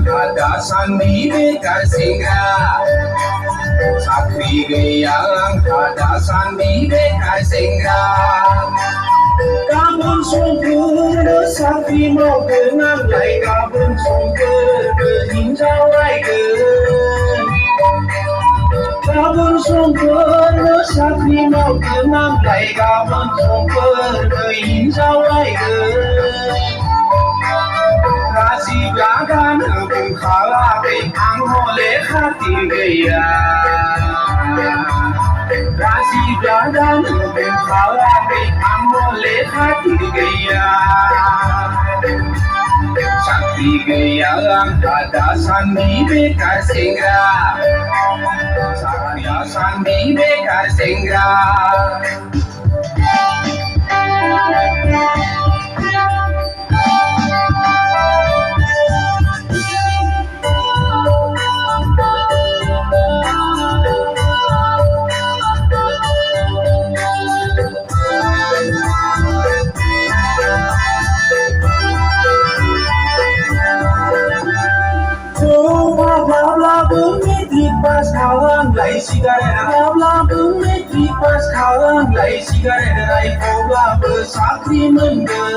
ada sandi bekar sengra. Sakri geyang ada sandi bekar sengra. Kabun songker sakri mau kenang lai kabun songker hinjau lai ke. Kabun songker sakri mau kenang lai kabun songker hinjau lai ke. Kasi blagan bung khala ke ang hole khati gaya. Kasi blagan bung khala ke ang hole khati gaya. Sakti gaya ada sandi bekar sengra. Sakti sandi bekar sengra. Pas kawan lai sigaret, abla bumi pas kawan lai sigaret, rai kobla bersakri mender.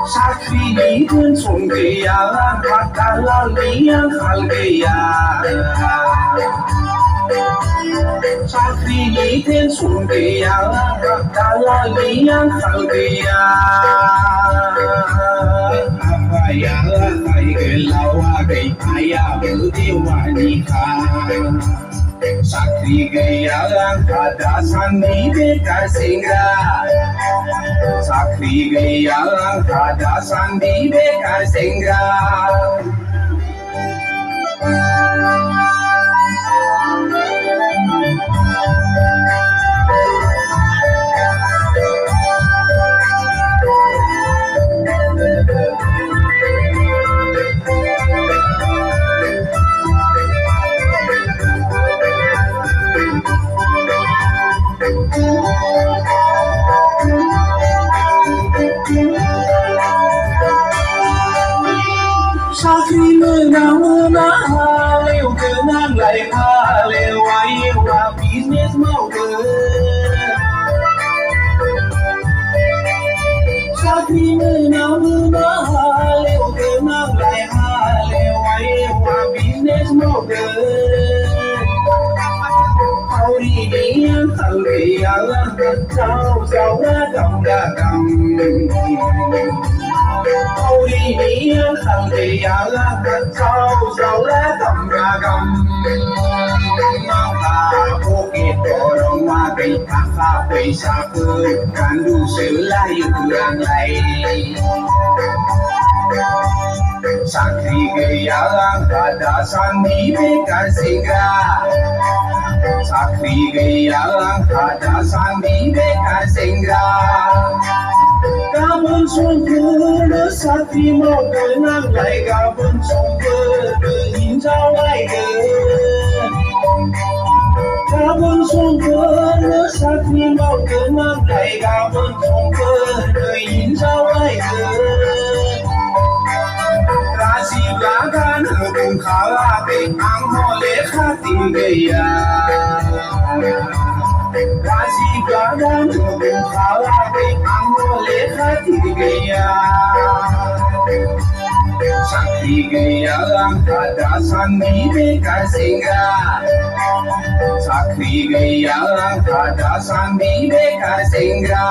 Sakri ni pun sung gaya, kata lali yang hal gaya. Sakri ni pun sung gaya, kata lali yang hal gaya. Ayah ay gelawa gay ayah berdiwani khan. Sakri gaya ada sandi bekar sengra. Sakri gaya ada sandi bekar sengra. Sakri menang haleu kenang lai haleu ayu bisnis mau ke. Sakri menang haleu kenang lai haleu ayu bisnis mau ke. Kau di yang saleh Allah kau dagang dagang. Kau ini yang saleh Allah kau dagang dagang. Aku kita orang makai kakak pesa ke kandu selayu kurang lain. Sakri gaya ada sandi bekar sengra. Sakri gaya ada sandi bekar sengra. Kabun songker sakri mau kenang lai kabun songker hinjau lai ke. Kabun songker sakri mau kenang lai kabun songker hinjau lai ke. Kasi blagan bung khala ke ang hole khati gaya. Kasi blagan bung khala ke ang hole khati gaya. Sakti gaya ada sandi bekar sengra. Sakti gaya ada sandi bekar sengra.